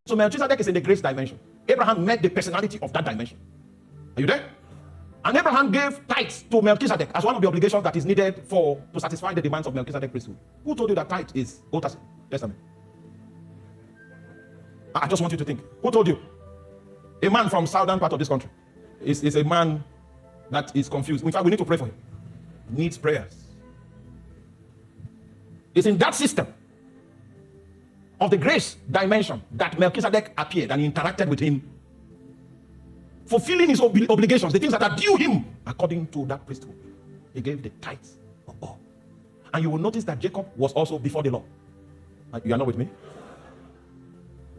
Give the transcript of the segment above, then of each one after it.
So Melchizedek is in the grace dimension. Abraham met the personality of that dimension. Are you there? And Abraham gave tithes to Melchizedek as one of the obligations that is needed to satisfy the demands of Melchizedek priesthood. Who told you that tithe is Old Testament? I just want you to think. Who told you? A man from southern part of this country is a man that is confused. In fact, we need to pray for him. He needs prayers. It's in that system of the grace dimension that Melchizedek appeared and interacted with him, fulfilling his obligations, the things that are due him according to that priesthood. He gave the tithes of all. And you will notice that Jacob was also before the law. You are not with me?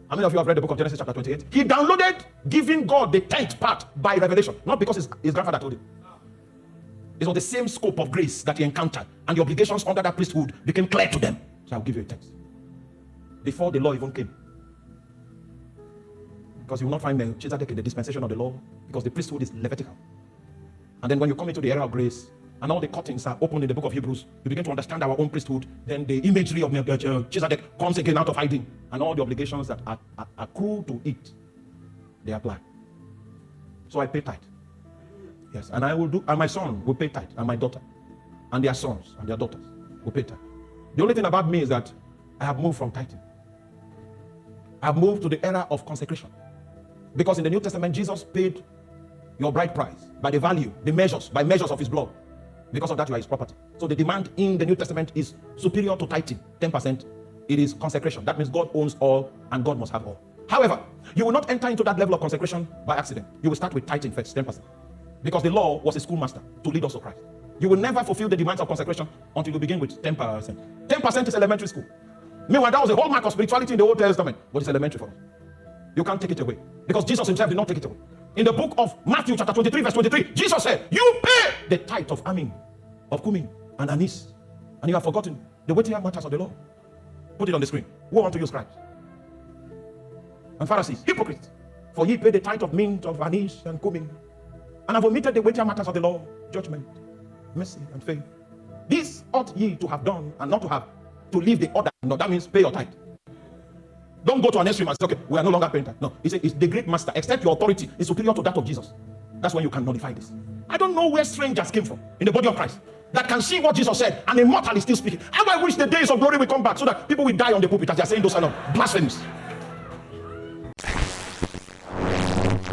How many of you have read the book of Genesis chapter 28? He downloaded giving God the 10th part by revelation, not because his grandfather told him. It was the same scope of grace that he encountered, and the obligations under that priesthood became clear to them. So I'll give you a text. Before the law even came. Because you will not find Melchizedek in the dispensation of the law, because the priesthood is Levitical. And then when you come into the era of grace, and all the curtains are opened in the book of Hebrews, you begin to understand our own priesthood, then the imagery of Melchizedek comes again out of hiding, and all the obligations that are accrue to it, they apply. So I pay tithe. Yes, and I will do, and my son will pay tithe, and my daughter, and their sons, and their daughters will pay tithe. The only thing about me is that I have moved from tithing. I have moved to the era of consecration. Because in the New Testament, Jesus paid your bride price by the value, by measures of his blood. Because of that, you are his property. So the demand in the New Testament is superior to tithing, 10%. It is consecration. That means God owns all and God must have all. However, you will not enter into that level of consecration by accident. You will start with tithing first, 10%. Because the law was a schoolmaster to lead us to Christ. You will never fulfill the demands of consecration until you begin with 10%. 10% is elementary school. Meanwhile, that was a hallmark of spirituality in the Old Testament, but it's elementary for us. You can't take it away. Because Jesus himself did not take it away. In the book of Matthew chapter 23, verse 23, Jesus said, you pay the tithe of Amin, of Cumin, and Anise. And you have forgotten the weightier matters of the law. Put it on the screen. Who want to use scribes? And Pharisees, hypocrites. For ye pay the tithe of mint, of anise, and cumin, and have omitted the weightier matters of the law, judgment, mercy, and faith. This ought ye to have done, and not to leave the order. No, that means pay your tithe. Don't go to an extreme and say, okay, we are no longer paying tithe. No, it's the great master. Except your authority is superior to that of Jesus. That's when you can nullify this. I don't know where strangers came from in the body of Christ that can see what Jesus said, and immortal is still speaking. How I wish the days of glory will come back so that people will die on the pulpit as they are saying those kind of blasphemies.